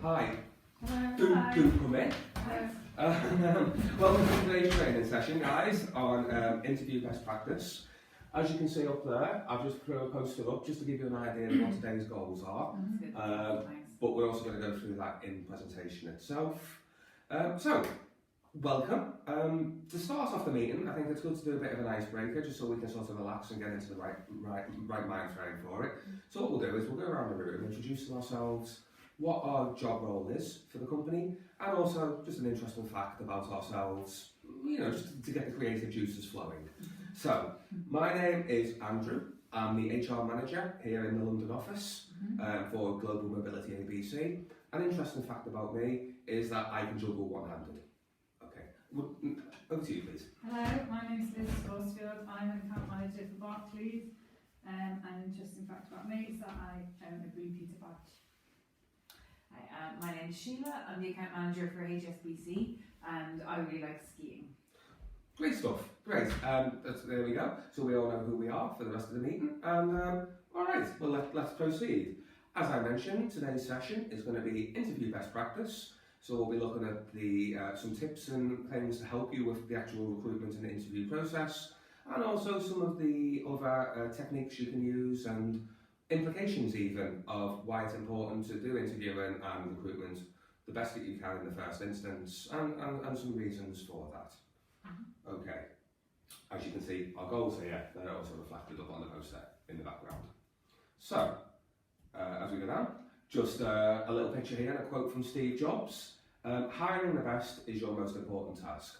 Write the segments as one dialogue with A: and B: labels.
A: Hi, do
B: Hi.
A: come in.
B: Hello.
A: Welcome to today's training session, guys, on interview best practice. As you can see up there, I've just put a poster up just to give you an idea of what today's goals are.
B: That's good. Thanks.
A: But we're also going to go through that in presentation itself. So, welcome. To start off the meeting, I think it's good to do a bit of an icebreaker just so we can sort of relax and get into the right mind frame for it. So what we'll do is we'll go around the room, introduce ourselves, what our job role is for the company, and also just an interesting fact about ourselves, you know, just to get the creative juices flowing. So, my name is Andrew. I'm the HR manager here in the London office for Global Mobility ABC. An interesting fact about me is that I can juggle one-handed. Okay, over to you, please.
B: Hello, my name is Liz Horsfield. I'm an account manager for Barclays. An interesting fact about me is that I own a Blue Peter badge.
C: Hi, my name is Sheila. I'm the account manager for HSBC and I really like skiing.
A: Great stuff, great. There we go. So we all know who we are for the rest of the meeting. And all right, well let's proceed. As I mentioned, today's session is going to be interview best practice. So we'll be looking at the some tips and things to help you with the actual recruitment and interview process, and also some of the other techniques you can use and implications even of why it's important to do interviewing and recruitment the best that you can in the first instance, and some reasons for that. Okay, as you can see, our goals here, they're also reflected up on the poster in the background. So, as we go down, just a little picture here and a quote from Steve Jobs. Hiring the best is your most important task.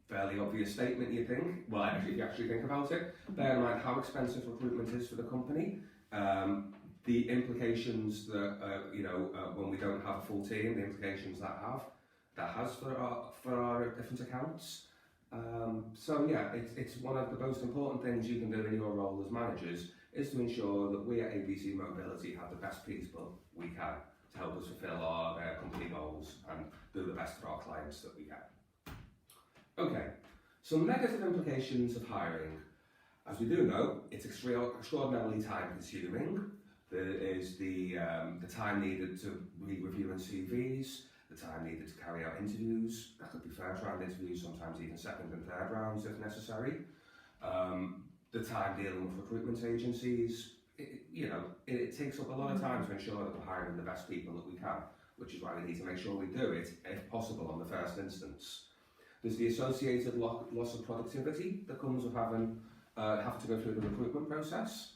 A: Fairly obvious statement, you think. Well, actually, if you actually think about it, bear in mind how expensive recruitment is for the company. The implications that when we don't have a full team, the implications that has for our different accounts. So yeah, it's one of the most important things you can do in your role as managers is to ensure that we at ABC Mobility have the best people we can to help us fulfil our company goals and do the best for our clients that we can. Okay, some negative implications of hiring. As we do know, it's extraordinarily time consuming. There is the time needed to read review and CVs, the time needed to carry out interviews. That could be first round interviews, sometimes even second and third rounds if necessary. The time dealing with recruitment agencies. It takes up a lot of time to ensure that we're hiring the best people that we can, which is why we need to make sure we do it, if possible, on the first instance. There's the associated loss of productivity that comes with having to go through the recruitment process.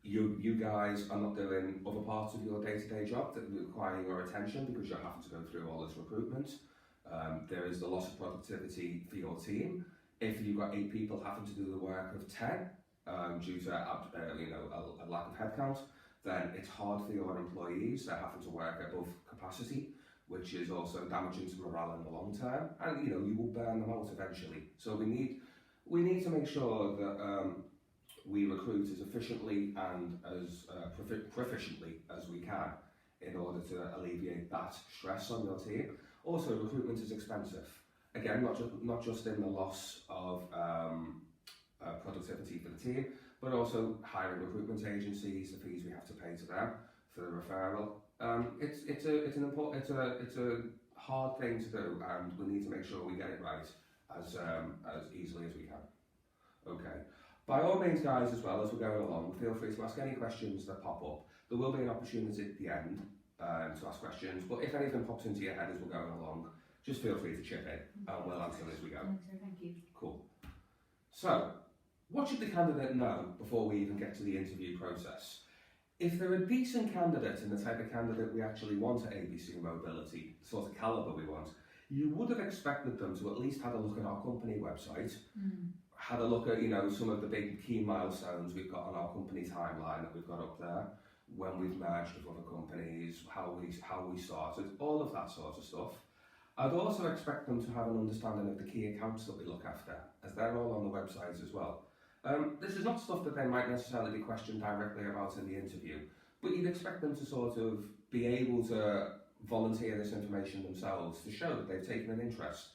A: You guys are not doing other parts of your day-to-day job that require your attention because you're having to go through all this recruitment. There is the loss of productivity for your team. If you've got 8 people having to do the work of 10 due to a lack of headcount, then it's hard for your employees. They're having to work above capacity, which is also damaging to morale in the long term, and you will burn them out eventually. So we need to make sure that we recruit as efficiently and as proficiently as we can in order to alleviate that stress on your team. Also, recruitment is expensive. Again, not just in the loss of productivity for the team, but also hiring recruitment agencies, the fees we have to pay to them for the referral. It's a hard thing to do, and we need to make sure we get it right as easily as we can. Okay. By all means, guys, as well as we're going along, feel free to ask any questions that pop up. There will be an opportunity at the end to ask questions, but if anything pops into your head as we're going along, just feel free to chip in, and we'll answer as we go.
C: Thank you.
A: Cool. So, what should the candidate know before we even get to the interview process? If they're a decent candidate and the type of candidate we actually want at ABC Mobility, the sort of calibre we want, you would have expected them to at least have a look at our company website, had a look at some of the big key milestones we've got on our company timeline that we've got up there, when we've merged with other companies, how we started, all of that sort of stuff. I'd also expect them to have an understanding of the key accounts that we look after, as they're all on the website as well. This is not stuff that they might necessarily be questioned directly about in the interview, but you'd expect them to sort of be able to volunteer this information themselves to show that they've taken an interest.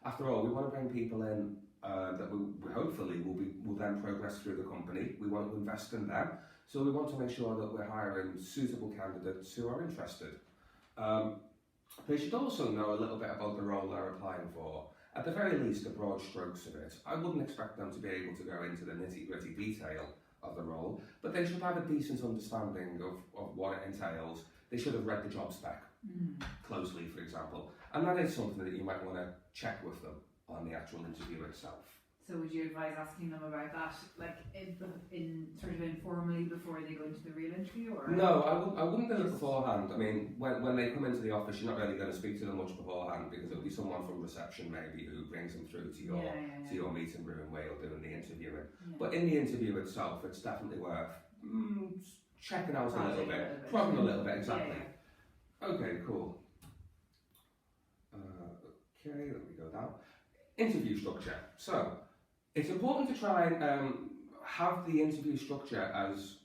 A: After all, we want to bring people in that we hopefully will then progress through the company. We want to invest in them, so we want to make sure that we're hiring suitable candidates who are interested. They should also know a little bit about the role they're applying for. At the very least, the broad strokes of it. I wouldn't expect them to be able to go into the nitty-gritty detail of the role, but they should have a decent understanding of what it entails. They should have read the job spec closely, for example, and that is something that you might want to check with them on the actual interview itself.
C: So would you advise asking them about that, like in sort of informally before they go into the real interview, or?
A: No, I wouldn't do it beforehand. I mean, when they come into the office, you're not really going to speak to them much beforehand because it'll be someone from reception maybe who brings them through to your meeting room where you're doing the interviewing.
C: Yeah.
A: But in the interview itself, it's definitely worth checking out
C: Prodding
A: a little bit, prodding a little bit, exactly. Okay, cool. Okay, let me go down. Interview structure. So, it's important to try and have the interview structure as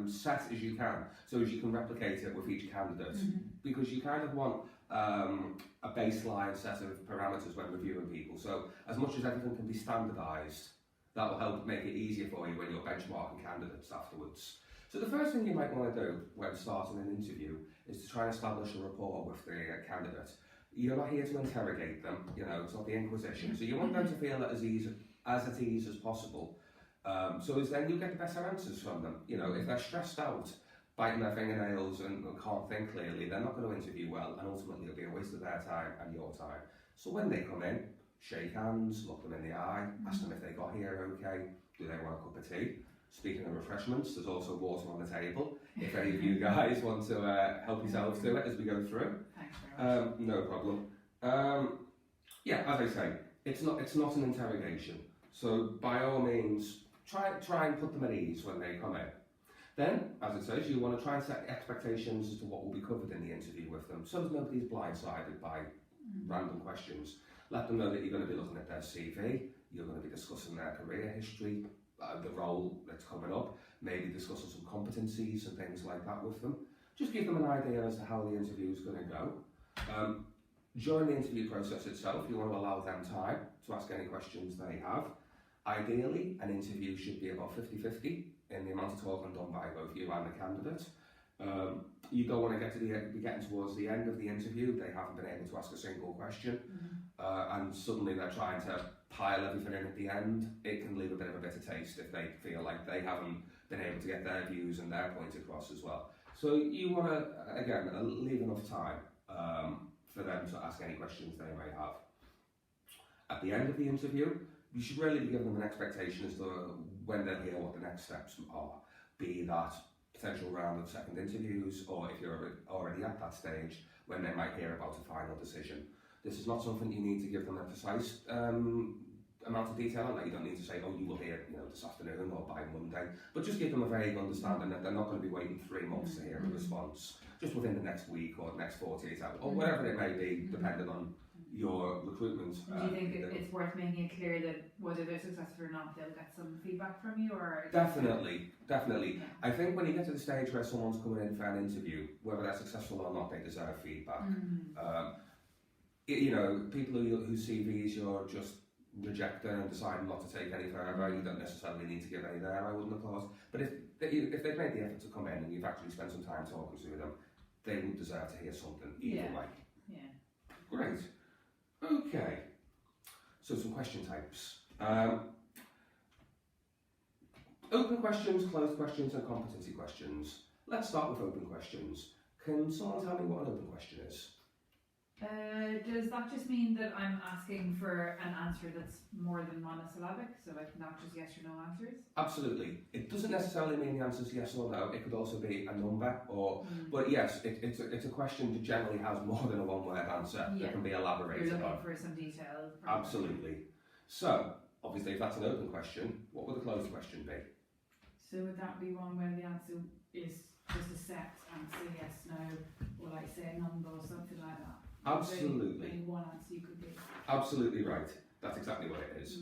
A: set as you can, so as you can replicate it with each candidate, because you kind of want a baseline set of parameters when reviewing people. So, as much as everything can be standardised, that will help make it easier for you when you're benchmarking candidates afterwards. So the first thing you might want to do when starting an interview is to try and establish a rapport with the candidate. You're not here to interrogate them, you know, it's not the Inquisition. So you want them to feel at as ease as possible. So as then you'll get the better answers from them. You know, if they're stressed out, biting their fingernails and can't think clearly, they're not going to interview well, and ultimately it'll be a waste of their time and your time. So when they come in, shake hands, look them in the eye, ask them if they got here okay, do they want a cup of tea? Speaking of refreshments, there's also water on the table. If any of you guys want to help yourselves to it as we go through.
C: Thanks very much.
A: No problem. Yeah, as I say, it's not an interrogation. So by all means, try and put them at ease when they come in. Then, as it says, you want to try and set expectations as to what will be covered in the interview with them, so that nobody's blindsided by random questions. Let them know that you're going to be looking at their CV, you're going to be discussing their career history, the role that's coming up, maybe discussing some competencies and things like that with them. Just give them an idea as to how the interview is going to go. During the interview process itself, you want to allow them time to ask any questions they have. Ideally, an interview should be about 50-50 in the amount of talking done by both you and the candidate. You don't want to be getting towards the end of the interview, they haven't been able to ask a single question, and suddenly they're trying to pile everything in at the end. It can leave a bit of a bitter taste if they feel like they haven't been able to get their views and their point across as well. So you want to, again, leave enough time for them to ask any questions they may have. At the end of the interview, you should really be giving them an expectation as to when they'll hear what the next steps are, be that potential round of second interviews, or if you're already at that stage, when they might hear about a final decision. This is not something you need to give them a precise amount of detail on. That you don't need to say, oh, you will hear, you know, this afternoon or by Monday, but just give them a vague understanding that they're not going to be waiting 3 months to hear a response, just within the next week or the next 48 hours, or whatever it may be, depending on your recruitment.
C: Do you think it's worth making it clear that whether they're successful or not, they'll get some feedback from you, or? Definitely.
A: Yeah. I think when you get to the stage where someone's coming in for an interview, whether they're successful or not, they deserve feedback. You know, people whose CVs you're just rejecting and deciding not to take any further, you don't necessarily need to give any there, I wouldn't have thought. But if they've made the effort to come in and you've actually spent some time talking to them, they would deserve to hear something either way.
C: Yeah.
A: Great. Okay. So some question types. Open questions, closed questions and competency questions. Let's start with open questions. Can someone tell me what an open question is?
C: Does that just mean that I'm asking for an answer that's more than monosyllabic, so like not just yes or no answers?
A: Absolutely. It doesn't necessarily mean the answer is yes or no. It could also be a number, or but yes, it's a question that generally has more than a one-word answer that can be elaborated on.
C: You're looking for some detail.
A: Absolutely. So obviously, if that's an open question, what would the closed question be?
B: So would that be one where the answer is just a set answer, yes, no, or like say a number or something like that?
A: Absolutely.
B: Only one answer you could give.
A: Absolutely right. That's exactly what it is.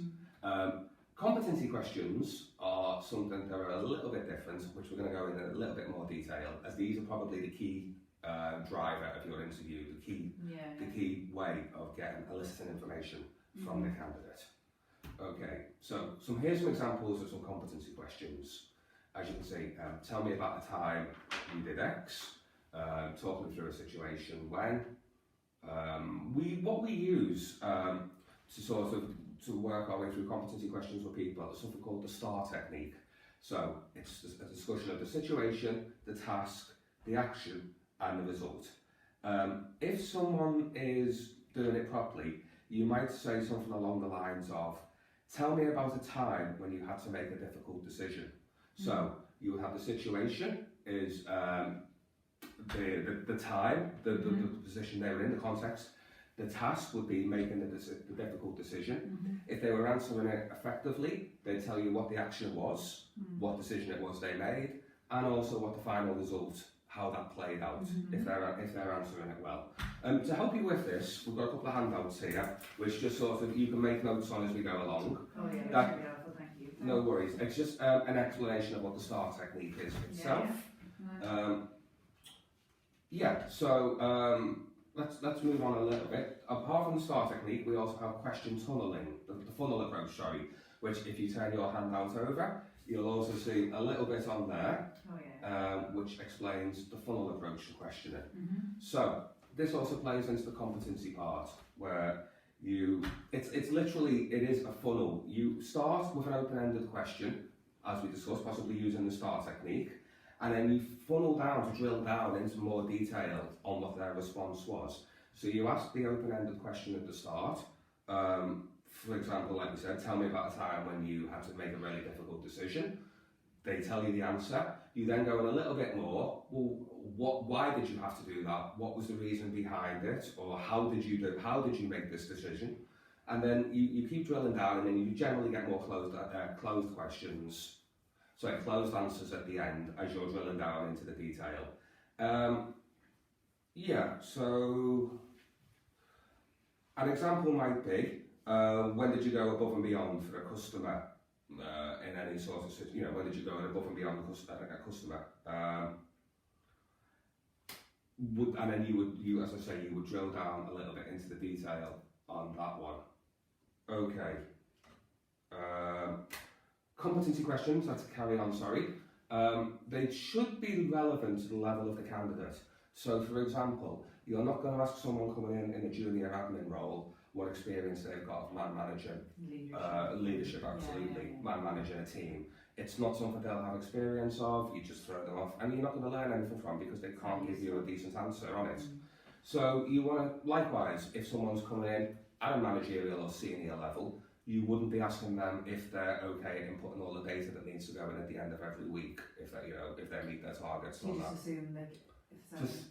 A: Competency questions are something that are a little bit different, which we're going to go into a little bit more detail, as these are probably the key driver of your interview, the key way of getting eliciting information from the candidate. Okay, so here's some examples of some competency questions. As you can see, tell me about a time you did X. talking through a situation when what we use to sort of to work our way through competency questions with people is something called the STAR technique. So it's a discussion of the situation, the task, the action, and the result. If someone is doing it properly, you might say something along the lines of, tell me about a time when you had to make a difficult decision. So you would have the situation is the time, the position they were in, the context. The task would be making the difficult decision. If they were answering it effectively, they'd tell you what the action was, what decision it was they made, and also what the final result, how that played out, if they're answering it well. To help you with this, we've got a couple of handouts here, which just sort of you can make notes on as we go along.
C: Oh yeah, that's really helpful, thank you.
A: No worries. It's just an explanation of what the STAR technique is itself. Let's move on a little bit. Apart from the STAR technique, we also have question tunneling, the funnel approach, which if you turn your handout over, you'll also see a little bit on there, which explains the funnel approach to questioning. So this also plays into the competency part, where it's literally, it is a funnel. You start with an open-ended question, as we discussed, possibly using the STAR technique, and then you funnel down to drill down into more detail on what their response was. So you ask the open-ended question at the start. For example, like we said, tell me about a time when you had to make a really difficult decision. They tell you the answer. You then go in a little bit more. Well, why did you have to do that? What was the reason behind it? Or how did you make this decision? And then you keep drilling down, and then you generally get more closed questions. So closed answers at the end as you're drilling down into the detail. So an example might be, when did you go above and beyond for a customer in any sort of, when did you go above and beyond a customer? And then you, as I say, you would drill down a little bit into the detail on that one. Okay. Competency questions, let's carry on, they should be relevant to the level of the candidate. So for example, you're not going to ask someone coming in a junior admin role what experience they've got of man managing. Leadership, absolutely. Man managing a team. It's not something they'll have experience of, you just throw them off, and you're not going to learn anything from because they can't give you a decent answer on it. So you want to, likewise, if someone's coming in at a managerial or senior level, you wouldn't be asking them if they're okay in putting all the data that needs to go in at the end of every week, if they meet their targets or not.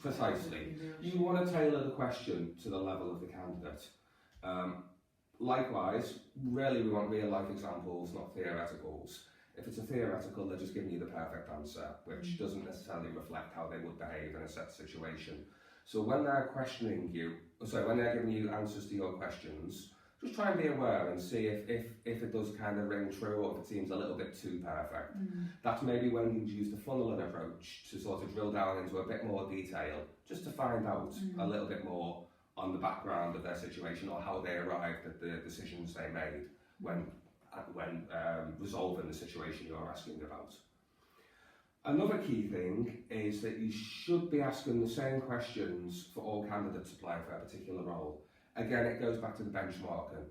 A: Precisely. You want to tailor the question to the level of the candidate. Likewise, really we want real life examples, not theoreticals. If it's a theoretical, they're just giving you the perfect answer, which doesn't necessarily reflect how they would behave in a set situation. So when they're when they're giving you answers to your questions, just try and be aware and see if it does kind of ring true or if it seems a little bit too perfect. That's maybe when you use the funneling approach to sort of drill down into a bit more detail, just to find out a little bit more on the background of their situation or how they arrived at the decisions they made when resolving the situation you're asking about. Another key thing is that you should be asking the same questions for all candidates applying for a particular role. Again, it goes back to the benchmarking.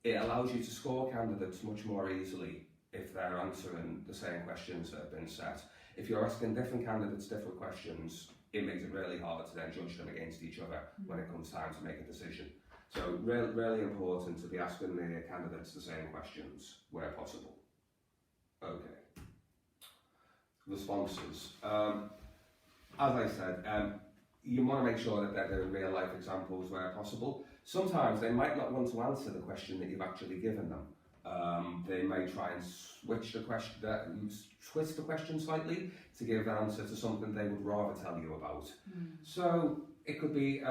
A: It allows you to score candidates much more easily if they're answering the same questions that have been set. If you're asking different candidates different questions, it makes it really hard to then judge them against each other when it comes time to make a decision. So really important to be asking the candidates the same questions where possible. Okay. Responses. As I said, you want to make sure that they're doing real life examples where possible. Sometimes they might not want to answer the question that you've actually given them. They may try and switch the question, twist the question slightly to give an answer to something they would rather tell you about. So it could be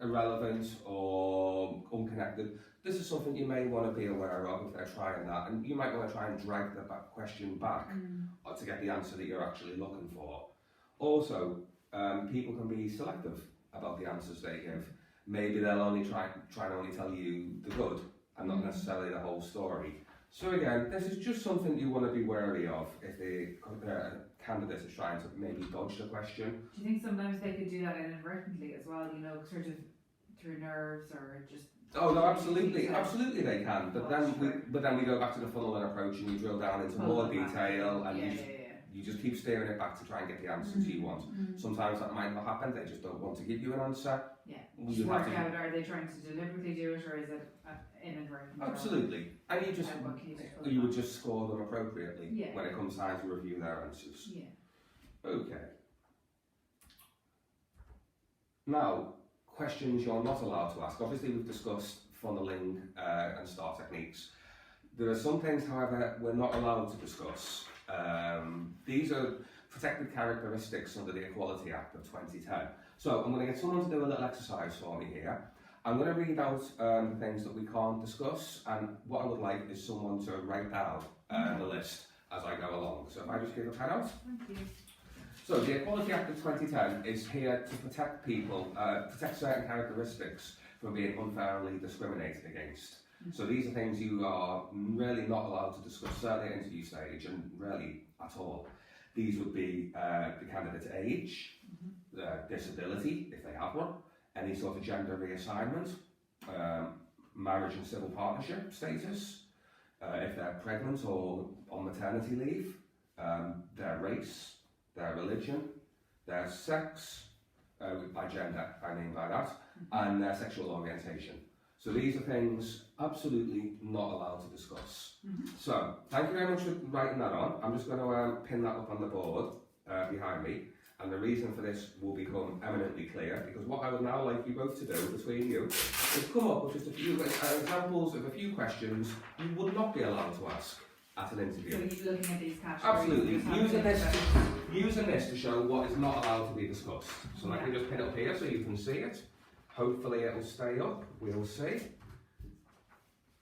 A: irrelevant or unconnected. This is something you may want to be aware of if they're trying that, and you might want to try and drag the question back to get the answer that you're actually looking for. Also, people can be selective about the answers they give. Maybe they'll only try and only tell you the good and not necessarily the whole story. So again, this is just something you want to be wary of if the candidate is trying to maybe dodge the question.
C: Do you think sometimes they could do that inadvertently as well, you know, sort of through nerves or just...
A: Oh no, absolutely they can. But
C: Well,
A: then we go back to the funneling approach and you drill down into more detail and
C: yeah,
A: you just keep steering it back to try and get the answers you want. Sometimes that might not happen. They just don't want to give you an answer.
C: Yeah.
A: You
C: Just
A: have
C: work
A: to-
C: out, are they trying to deliberately do it or is it inadvertent? or-
A: Absolutely, and
C: What can you do?
A: you would just score them appropriately
C: Yeah.
A: when it comes time to review their answers.
C: Yeah.
A: Okay. Now, questions you're not allowed to ask. Obviously, we've discussed funneling and STAR techniques. There are some things, however, we're not allowed to discuss. These are protected characteristics under the Equality Act of 2010. So I'm going to get someone to do a little exercise for me here. I'm going to read out the things that we can't discuss, and what I would like is someone to write down the list as I go along. So if I just give a pen out.
C: Thank you.
A: So the Equality Act of 2010 is here to protect people, protect certain characteristics from being unfairly discriminated against. So these are things you are really not allowed to discuss, certainly at interview stage, and really at all. These would be the candidate's age, disability, if they have one, any sort of gender reassignment, marriage and civil partnership status, if they're pregnant or on maternity leave, their race, their religion, their sex, by gender I mean by that, and their sexual orientation. So these are things absolutely not allowed to discuss. So thank you very much for writing that on. I'm just going to pin that up on the board behind me, and the reason for this will become eminently clear, because what I would now like you both to do between you is come up with just a few examples of a few questions you would not be allowed to ask at an interview.
C: So you're looking at these categories.
A: Absolutely,
C: just have
A: using this to show what is not allowed to be discussed. So let me just pin it up here so you can see it. Hopefully it will stay up, we'll see.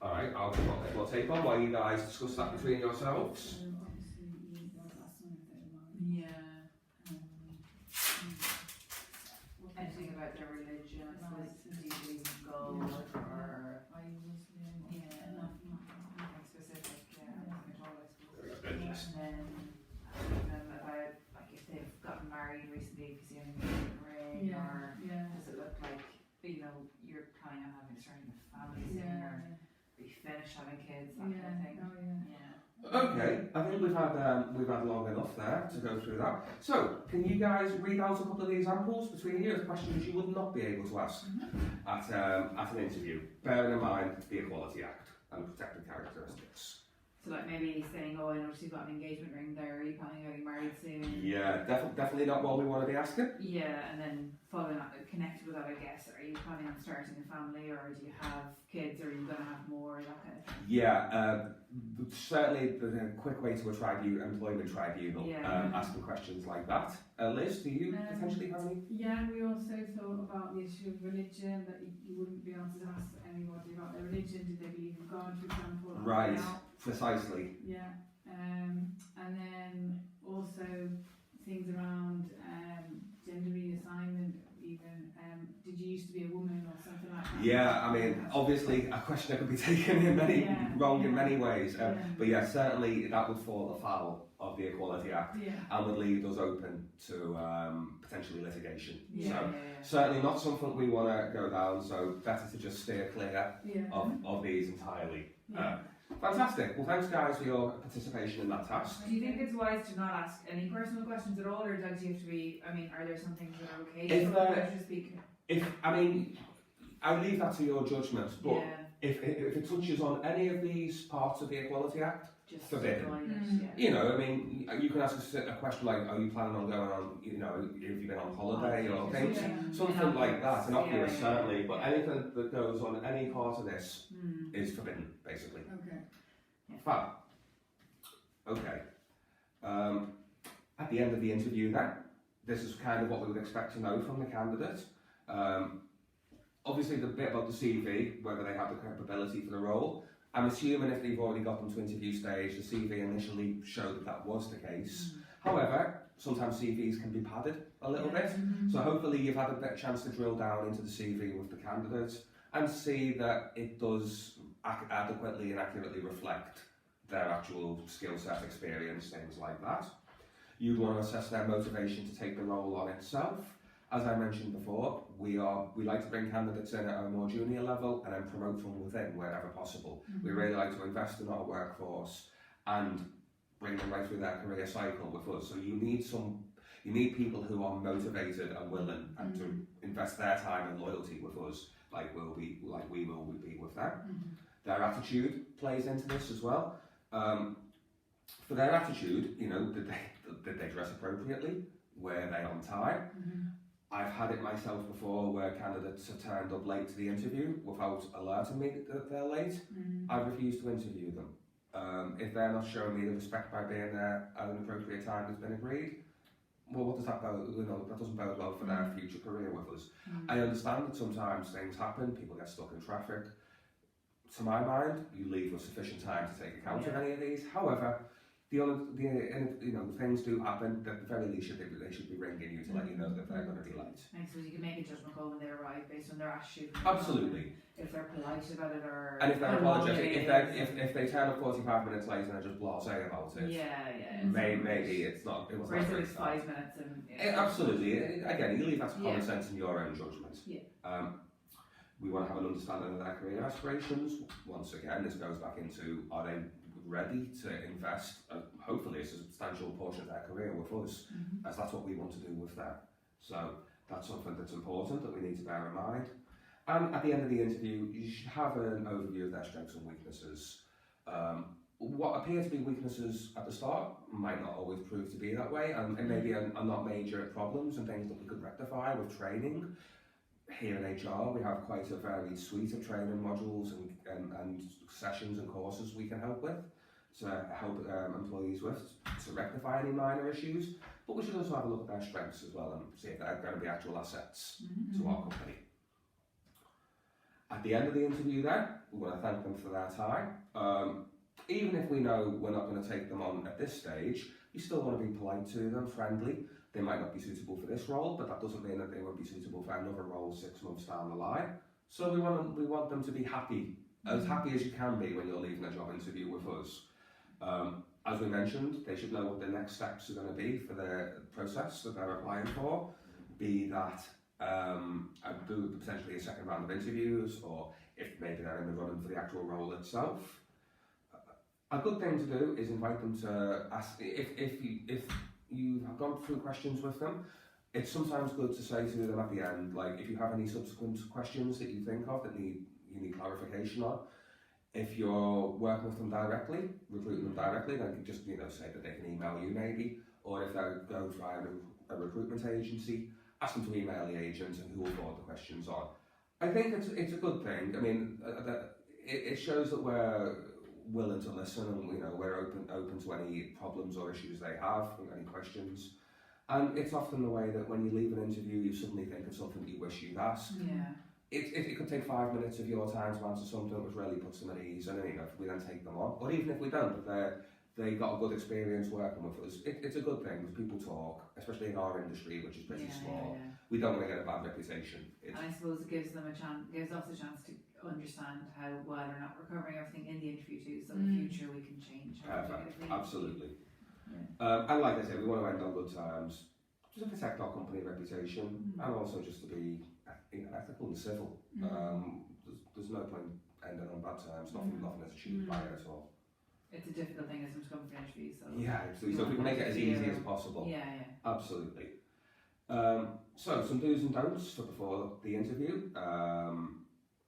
A: Alright, I'll put a little tape on while you guys discuss that between yourselves.
C: Yeah. Anything about their religion, I suppose, do you believe in God or... Yeah, nothing specific, nothing at all, I suppose. And then about, like, if they've gotten married recently, if you see anything in the ring, or does it look like, you know, you're planning on having starting a family soon, or be finished having kids, that kind of thing. Yeah.
A: Okay, I think we've had long enough there to go through that. So, can you guys read out a couple of the examples between you of questions you would not be able to ask at an interview, bearing in mind the Equality Act and protected characteristics?
C: So like maybe saying, oh, I noticed you've got an engagement ring there, are you planning on getting married soon?
A: Yeah, definitely not what we want to be asking.
C: Yeah, and then following up, connected with that, I guess, are you planning on starting a family, or do you have kids, or are you going to have more, that kind of thing?
A: Yeah, certainly the quick way to a employment tribunal, asking questions like that. Liz, do you potentially have any?
B: Yeah, we also thought about the issue of religion, that you wouldn't be able to ask anybody about their religion. Did they believe in God, for example?
A: Right, precisely.
B: Yeah, and then also things around gender reassignment, even. Did you used to be a woman or something like that?
A: Yeah, I mean, obviously a question that could be taken in many in many ways, but yeah, certainly that would fall afoul of the Equality Act and would leave us open to potentially litigation. So certainly not something we want to go down, so better to just steer clear of these entirely. Fantastic. Well, thanks guys for your participation in that task.
C: Do you think it's wise to not ask any personal questions at all, or do you have to be, I mean, are there some things that are okay to speak?
A: I leave that to your judgment, but if it touches on any of these parts of the Equality Act,
C: just
A: forbidden. You know, I mean, you can ask a question like, are you planning on going on, you know, have you been on holiday or things, something like that, innocuous certainly, but anything that goes on any part of this is forbidden, basically.
B: Okay.
A: Fab. Okay. At the end of the interview then, this is kind of what we would expect to know from the candidate. Obviously the bit about the CV, whether they have the capability for the role. I'm assuming if they've already got them to interview stage, the CV initially showed that that was the case. However, sometimes CVs can be padded a little bit. So hopefully you've had a bit of chance to drill down into the CV with the candidate and see that it does adequately and accurately reflect their actual skill set, experience, things like that. You'd want to assess their motivation to take the role on itself. As I mentioned before, we like to bring candidates in at a more junior level and then promote from within wherever possible. We really like to invest in our workforce and bring them right through their career cycle with us. So you need people who are motivated and willing and to invest their time and loyalty with us, like we will be with them. Their attitude plays into this as well. For their attitude, did they dress appropriately? Were they on time? I've had it myself before where candidates have turned up late to the interview without alerting me that they're late. I've refused to interview them. If they're not showing me the respect by being there at an appropriate time that's been agreed, well, what does that bode? That doesn't bode well for their future career with us. I understand that sometimes things happen, people get stuck in traffic. To my mind, you leave with sufficient time to take account of any of these. However, things do happen. At the very least, they should be ringing you to let you know that they're going to be late.
C: I suppose you can make a judgment call when they arrive based on their attitude.
A: Absolutely.
C: If they're polite about it, or
A: and if they're apologetic, if they turn up 45 minutes late and are just blasé about it, maybe it's not. It wasn't.
C: Whereas if it's 5 minutes and
A: absolutely. Again, you leave that to common sense in your own judgment. We want to have an understanding of their career aspirations. Once again, this goes back into, are they ready to invest, hopefully a substantial portion of their career with us, as that's what we want to do with them. So that's something that's important that we need to bear in mind. And at the end of the interview, you should have an overview of their strengths and weaknesses. What appear to be weaknesses at the start might not always prove to be that way, and maybe are not major problems and things that we could rectify with training. Here in HR, we have quite a varied suite of training modules and sessions and courses we can help with to help employees with to rectify any minor issues. But we should also have a look at their strengths as well and see if they're going to be actual assets to our company. At the end of the interview then, we want to thank them for their time. Even if we know we're not going to take them on at this stage, we still want to be polite to them, friendly. They might not be suitable for this role, but that doesn't mean that they won't be suitable for another role 6 months down the line. So we want them to be happy as you can be when you're leaving a job interview with us. As we mentioned, they should know what the next steps are going to be for the process that they're applying for, be that potentially a second round of interviews, or if maybe they're in the running for the actual role itself. A good thing to do is invite them to ask, if you have gone through questions with them, it's sometimes good to say to them at the end, like, if you have any subsequent questions that you think of that you need clarification on, if you're working with them directly, recruiting them directly, then just say that they can email you maybe, or if they're going via a recruitment agency, ask them to email the agent and who will forward the questions on. I think it's a good thing. I mean, it shows that we're willing to listen, and we're open to any problems or issues they have, any questions. And it's often the way that when you leave an interview, you suddenly think of something that you wish you'd asked. It could take 5 minutes of your time to answer something which really puts them at ease, and if we then take them on, or even if we don't, but they got a good experience working with us, it's a good thing because people talk, especially in our industry, which is pretty small. We don't want to get a bad reputation.
C: And I suppose it gives us a chance to understand how well or not we're covering everything in the interview too, so in the future we can change.
A: Perfect, absolutely. And like I said, we want to end on good terms, just to protect our company reputation, and also just to be ethical and civil. There's no point ending on bad terms. Nothing is achieved by it at all.
C: It's a difficult thing as to come for interviews. So
A: so if we can make it as easy as possible. Absolutely. So some do's and don'ts for before the interview.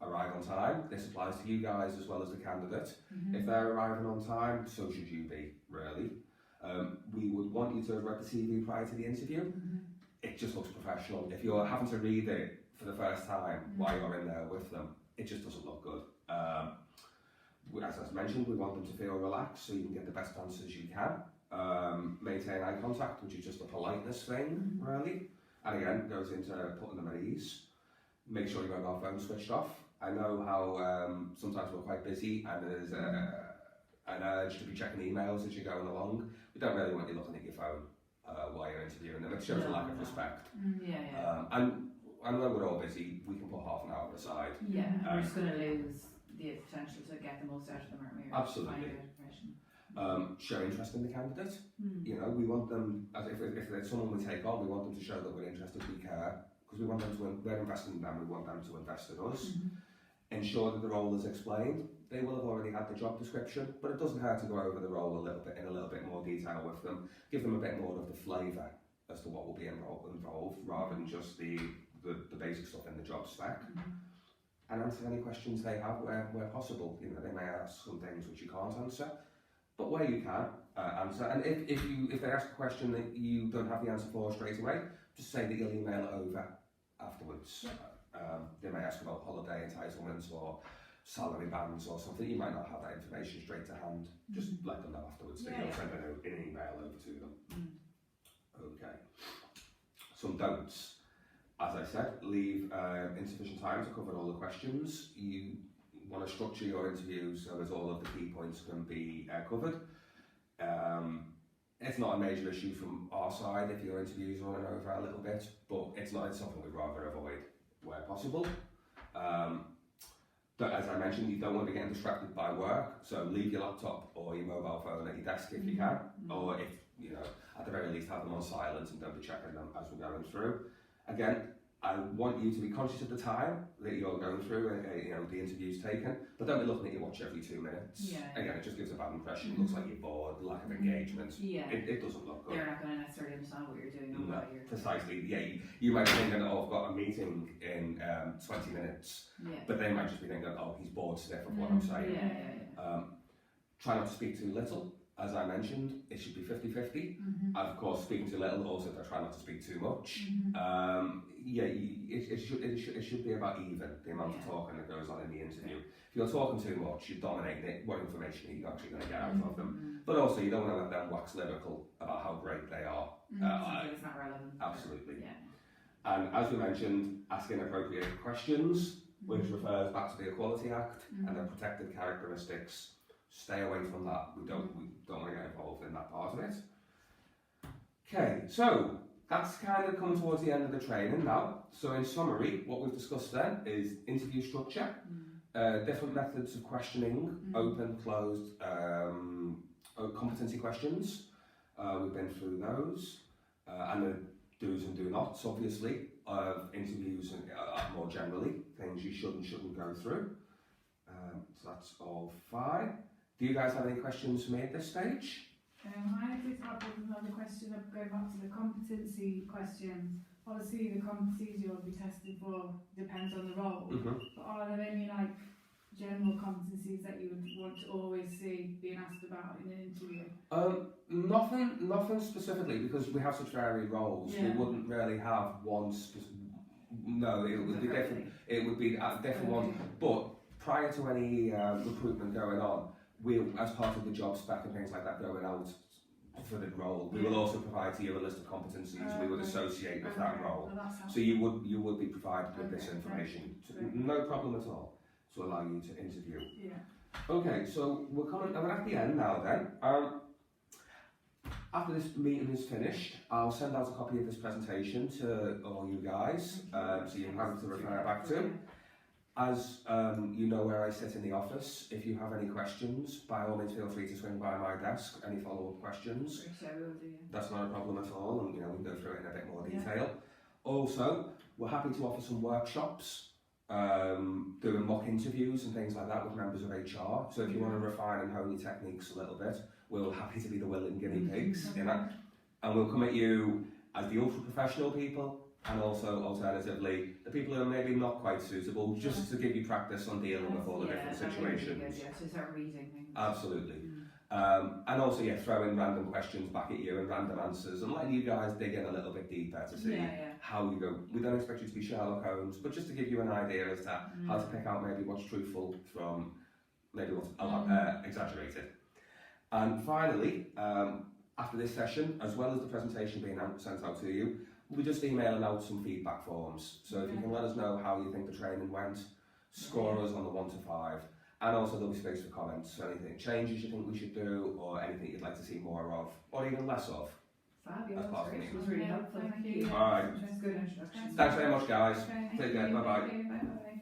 A: Arrive on time. This applies to you guys as well as the candidate. If they're arriving on time, so should you be, really. We would want you to have read the CV prior to the interview. It just looks professional. If you're having to read it for the first time while you're in there with them, it just doesn't look good. As I mentioned, we want them to feel relaxed so you can get the best answers you can. Maintain eye contact, which is just a politeness thing, really. And again, goes into putting them at ease. Make sure your mobile phone's switched off. I know how sometimes we're quite busy and there's an urge to be checking emails as you're going along. We don't really want you looking at your phone while you're interviewing them. It shows a lack of respect. And I know we're all busy, we can put half an hour aside.
C: We're just going to lose the potential to get the most out of them, aren't we?
A: Absolutely. Show interest in the candidate. You know, we want them, as if there's someone we take on, we want them to show that we're interested, we care, because we want them to, we're investing in them, we want them to invest in us. Ensure that the role is explained. They will have already had the job description, but it doesn't hurt to go over the role in a little bit more detail with them, give them a bit more of the flavour as to what will be involved rather than just the basic stuff in the job spec. And answer any questions they have where possible. You know, they may ask some things which you can't answer, but where you can answer. And if they ask a question that you don't have the answer for straight away, just say that you'll email it over afterwards. They may ask about holiday entitlements or salary bands or something. You might not have that information straight to hand. Just let them know afterwards that you'll send an email over to them. Okay. Some don'ts. As I said, leave insufficient time to cover all the questions. You want to structure your interview so that all of the key points can be covered. It's not a major issue from our side if your interview's running over a little bit, but it's something we'd rather avoid where possible. But as I mentioned, you don't want to be getting distracted by work, so leave your laptop or your mobile phone at your desk if you can, or if, you know, at the very least have them on silent and don't be checking them as we're going through. Again, I want you to be conscious of the time that you're going through and you know, the interview's taken, but don't be looking at your watch every 2 minutes. Again, it just gives a bad impression. It looks like you're bored, lack of engagement. It doesn't look good.
C: They're not going to necessarily understand what you're doing or what you're
A: precisely. You might be thinking, oh, I've got a meeting in 20 minutes, but they might just be thinking, oh, he's bored stiff of what I'm saying. Try not to speak too little. As I mentioned, it should be 50-50. Of course, speaking too little, also try not to speak too much. It should be about even, the amount of talking that goes on in the interview. If you're talking too much, you're dominating it, what information are you actually going to get out of them? But also, you don't want to let them wax lyrical about how great they are.
C: It's not relevant.
A: Absolutely. And as we mentioned, asking appropriate questions, which refers back to the Equality Act and the protected characteristics. Stay away from that. We don't want to get involved in that part of it. Okay, so that's kind of come towards the end of the training now. So in summary, what we've discussed then is interview structure, different methods of questioning, open, closed, competency questions. We've been through those, and the do's and do nots, obviously, of interviews and more generally, things you should and shouldn't go through. So that's all fine. Do you guys have any questions for me at this stage?
B: I did have another question going back to the competency questions. Obviously, the competencies you'll be tested for depends on the role. But are there any general competencies that you would want to always see being asked about in an interview?
A: Nothing specifically, because we have such varied roles. We wouldn't really have one specific. No, it would be different. It would be different ones. But prior to any recruitment going on, we'll, as part of the job spec and things like that going out for the role, we will also provide to you a list of competencies we would associate with that role. So you would be provided with this information. No problem at all to allow you to interview. Okay, so we're at the end now then. After this meeting is finished, I'll send out a copy of this presentation to all you guys, so you have to refer back to. As you know where I sit in the office, if you have any questions, by all means feel free to swing by my desk, any follow-up questions. That's not a problem at all, and we can go through it in a bit more detail. Also, we're happy to offer some workshops, doing mock interviews and things like that with members of HR. So if you want to refine and hone your techniques a little bit, we're happy to be the willing guinea pigs, and we'll come at you as the ultra-professional people, and also alternatively the people who are maybe not quite suitable, just to give you practice on dealing with all the different situations.
C: To start reading things.
A: Absolutely. And also throw in random questions back at you and random answers, and letting you guys dig in a little bit deeper to see how you go. We don't expect you to be Sherlock Holmes, but just to give you an idea as to how to pick out maybe what's truthful from maybe what's exaggerated. And finally, after this session, as well as the presentation being sent out to you, we'll be just emailing out some feedback forms. So if you can let us know how you think the training went, score us on the 1 to 5, and also there'll be space for comments. So anything changes you think we should do, or anything you'd like to see more of, or even less of.
C: Fabulous, it was really helpful. Thank you.
A: All right.
C: Good introduction.
A: Thanks very much, guys.
B: Okay,
A: Take care. Bye bye.
B: Bye bye.